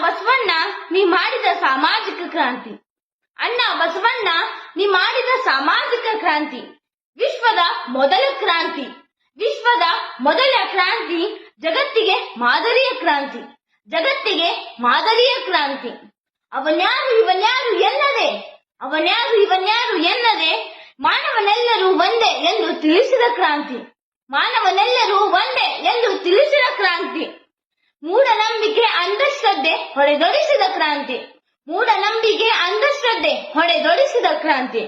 ಬಸವಣ್ಣ ನೀ ಮಾಡಿದ ಸಾಮಾಜಿಕ ಕ್ರಾಂತಿ. ಅಣ್ಣ ಬಸವಣ್ಣ ನೀ ಮಾಡಿದ ಸಾಮಾಜಿಕ ಕ್ರಾಂತಿ ವಿಶ್ವದ ಮೊದಲ ಕ್ರಾಂತಿ. ವಿಶ್ವದ ಮೊದಲ ಕ್ರಾಂತಿ ಜಗತ್ತಿಗೆ ಮಾದರಿಯ ಕ್ರಾಂತಿ. ಜಗತ್ತಿಗೆ ಮಾದರಿಯ ಕ್ರಾಂತಿ. ಅವನ್ಯಾರು ಇವನ್ಯಾರು ಎನ್ನದೆ, ಅವನ್ಯಾರು ಇವನ್ಯಾರು ಎನ್ನದೆ ಮಾನವನೆಲ್ಲರೂ ಒಂದೇ ಎಂದು ತಿಳಿಸಿದ ಕ್ರಾಂತಿ. ಮಾನವನೆಲ್ಲರೂ ಒಂದೇ ಎಂದು ತಿಳಿಸಿದ ಕ್ರಾಂತಿ. ಮೂಢನಂಬಿಕೆ ಅಂಧಶ್ರದ್ಧೆ ಹೊಡೆದೊಡಿಸಿದ ಕ್ರಾಂತಿ. ಮೂಢನಂಬಿಕೆ ಅಂಧಶ್ರದ್ಧೆ ಹೊಡೆದೊಡಿಸಿದ ಕ್ರಾಂತಿ.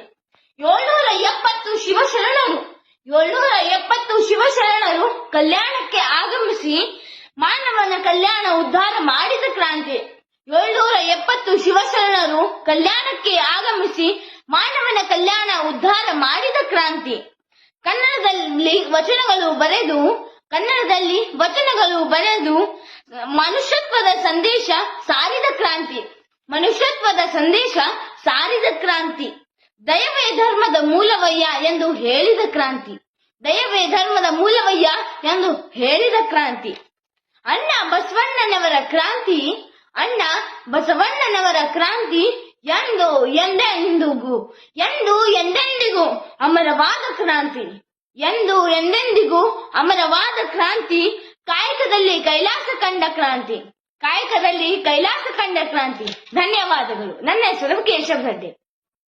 770 ಶಿವಶರಣರು 770 ಶಿವಶರಣರು ಕಲ್ಯಾಣಕ್ಕೆ ಆಗಮಿಸಿ ಮಾನವನ ಕಲ್ಯಾಣ ಉದ್ಧಾರ ಮಾಡಿದ ಕ್ರಾಂತಿ. 770 ಶಿವಶರಣರು ಕಲ್ಯಾಣಕ್ಕೆ ಆಗಮಿಸಿ ಮಾನವನ ಕಲ್ಯಾಣ ಉದ್ಧಾರ ಮಾಡಿದ ಕ್ರಾಂತಿ. ಕನ್ನಡದಲ್ಲಿ ವಚನಗಳು ಬರೆದು ಮನುಷ್ಯತ್ವದ ಸಂದೇಶ ಸಾರಿದ ಕ್ರಾಂತಿ. ಮನುಷ್ಯತ್ವದ ಸಂದೇಶ ಸಾರಿದ ಕ್ರಾಂತಿ. ದಯವೇ ಧರ್ಮದ ಮೂಲವಯ್ಯ ಎಂದು ಹೇಳಿದ ಕ್ರಾಂತಿ. ದಯವೇ ಧರ್ಮದ ಮೂಲವಯ್ಯ ಎಂದು ಹೇಳಿದ ಕ್ರಾಂತಿ. ಅಣ್ಣ ಬಸವಣ್ಣನವರ ಕ್ರಾಂತಿ. ಅಣ್ಣ ಬಸವಣ್ಣನವರ ಕ್ರಾಂತಿ ಎಂದು ಎಂದೆಂದಿಗೂ ಅಮರವಾದ ಕ್ರಾಂತಿ. ಎಂದು ಎಂದೆಂದಿಗೂ ಅಮರವಾದ ಕ್ರಾಂತಿ. ಕಾಯಕದಲ್ಲಿ ಕೈಲಾಸ ಕಂಡ ಕ್ರಾಂತಿ. ಕಾಯಕದಲ್ಲಿ ಕೈಲಾಸ ಕಂಡ ಕ್ರಾಂತಿ. ಧನ್ಯವಾದಗಳು. ನನ್ನ ಹೆಸರು ಕೇಶವ್ ಗಡ್ಡೆ.